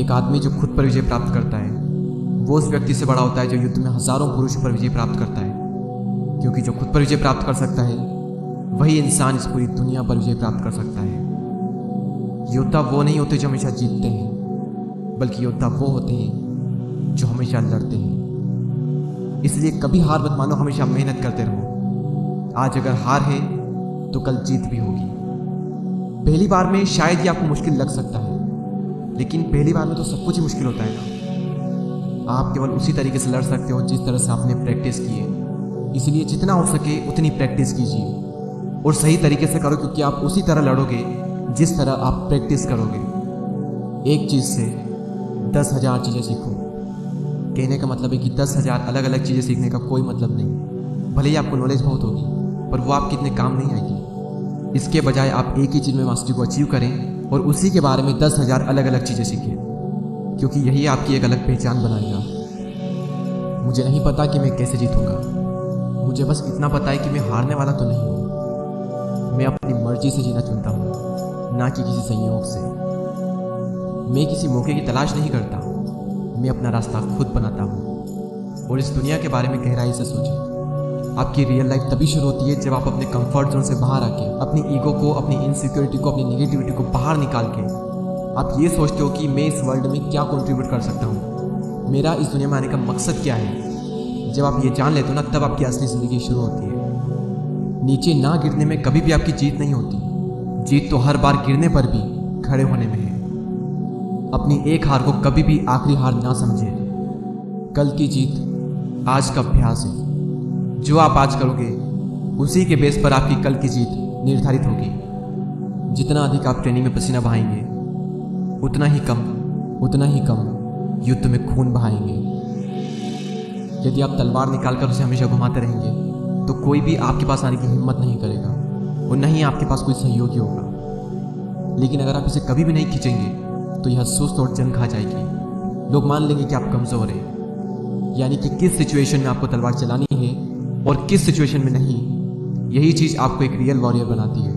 एक आदमी जो खुद पर विजय प्राप्त करता है वो उस व्यक्ति से बड़ा होता है जो युद्ध में हजारों पुरुषों पर विजय प्राप्त करता है, क्योंकि जो खुद पर विजय प्राप्त कर सकता है वही इंसान इस पूरी दुनिया पर विजय प्राप्त कर सकता है। योद्धा वो नहीं होते जो हमेशा जीतते हैं, बल्कि योद्धा वो होते हैं जो हमेशा लड़ते हैं। इसलिए कभी हार मत मानो, हमेशा मेहनत करते रहो। आज अगर हार है तो कल जीत भी होगी। पहली बार में शायद ही आपको मुश्किल लग सकता है, लेकिन पहली बार में तो सब कुछ ही मुश्किल होता है ना। आप केवल उसी तरीके से लड़ सकते हो जिस तरह से आपने प्रैक्टिस की है। इसलिए जितना हो सके उतनी प्रैक्टिस कीजिए और सही तरीके से करो, क्योंकि आप उसी तरह लड़ोगे जिस तरह आप प्रैक्टिस करोगे। एक चीज़ से 10,000 चीज़ें सीखो। कहने का मतलब है कि 10,000 अलग अलग चीज़ें सीखने का कोई मतलब नहीं। भले ही आपको नॉलेज बहुत होगी, पर वो आपके इतने काम नहीं आएगी। इसके बजाय आप एक ही चीज़ में मास्टरी को अचीव करें और उसी के बारे में 10,000 अलग अलग चीज़ें सीखें, क्योंकि यही आपकी एक अलग पहचान बनाएगा। मुझे नहीं पता कि मैं कैसे जीतूंगा, मुझे बस इतना पता है कि मैं हारने वाला तो नहीं हूँ। मैं अपनी मर्जी से जीना चुनता हूँ, ना कि किसी संयोग से। मैं किसी मौके की तलाश नहीं करता, मैं अपना रास्ता खुद बनाता हूँ। और इस दुनिया के बारे में गहराई से सोचें। आपकी रियल लाइफ तभी शुरू होती है जब आप अपने कंफर्ट जोन से बाहर आके अपनी ईगो को, अपनी इनसिक्योरिटी को, अपनी नेगेटिविटी को बाहर निकाल के आप ये सोचते हो कि मैं इस वर्ल्ड में क्या कंट्रीब्यूट कर सकता हूँ, मेरा इस दुनिया में आने का मकसद क्या है। जब आप ये जान लेते हो ना, तब आपकी असली ज़िंदगी शुरू होती है। नीचे ना गिरने में कभी भी आपकी जीत नहीं होती। जीत तो हर बार गिरने पर भी खड़े होने में है। अपनी एक हार को कभी भी आखिरी हार ना समझे। कल की जीत आज का अभ्यास है। जो आप आज करोगे उसी के बेस पर आपकी कल की जीत निर्धारित होगी। जितना अधिक आप ट्रेनिंग में पसीना बहाएंगे, उतना ही कम युद्ध में खून बहाएंगे। यदि आप तलवार निकालकर उसे हमेशा घुमाते रहेंगे तो कोई भी आपके पास आने की हिम्मत नहीं करेगा और न ही आपके पास कोई सहयोगी होगा। लेकिन अगर आप इसे कभी भी नहीं खींचेंगे तो यह सुस्त और जंग खा जाएगी। लोग मान लेंगे कि आप कमज़ोर हैं, यानी कि किस सिचुएशन में आपको तलवार चलानी है और किस सिचुएशन में नहीं। यही चीज़ आपको एक रियल वॉरियर बनाती है।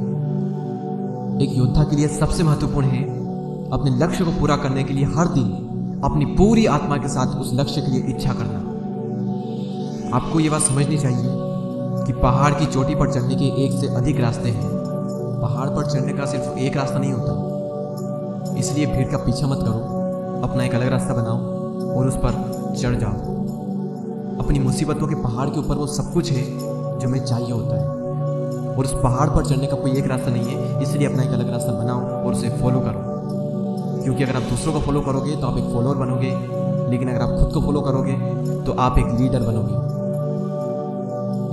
एक योद्धा के लिए सबसे महत्वपूर्ण है अपने लक्ष्य को पूरा करने के लिए हर दिन अपनी पूरी आत्मा के साथ उस लक्ष्य के लिए इच्छा करना। आपको ये बात समझनी चाहिए कि पहाड़ की चोटी पर चढ़ने के एक से अधिक रास्ते हैं। पहाड़ पर चढ़ने का सिर्फ एक रास्ता नहीं होता। इसलिए भीड़ का पीछा मत करो, अपना एक अलग रास्ता बनाओ और उस पर चढ़ जाओ। अपनी मुसीबतों के पहाड़ के ऊपर वो सब कुछ है जो हमें चाहिए होता है, और उस पहाड़ पर चढ़ने का कोई एक रास्ता नहीं है। इसलिए अपना एक अलग रास्ता बनाओ और उसे फॉलो करो। क्योंकि अगर आप दूसरों को फॉलो करोगे तो आप एक फॉलोअर बनोगे, लेकिन अगर आप खुद को फॉलो करोगे तो आप एक लीडर बनोगे।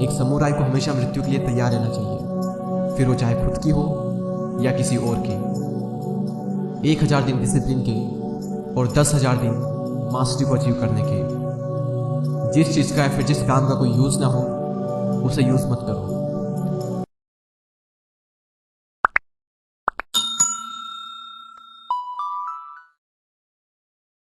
एक समुराई को हमेशा मृत्यु के लिए तैयार रहना चाहिए, फिर वो चाहे खुद की हो या किसी और की। 1,000 दिन डिसिप्लिन के और 10,000 दिन मास्टरी को अचीव करने के। जिस चीज़ का या फिर जिस काम का कोई यूज़ ना हो उसे यूज़ मत करो।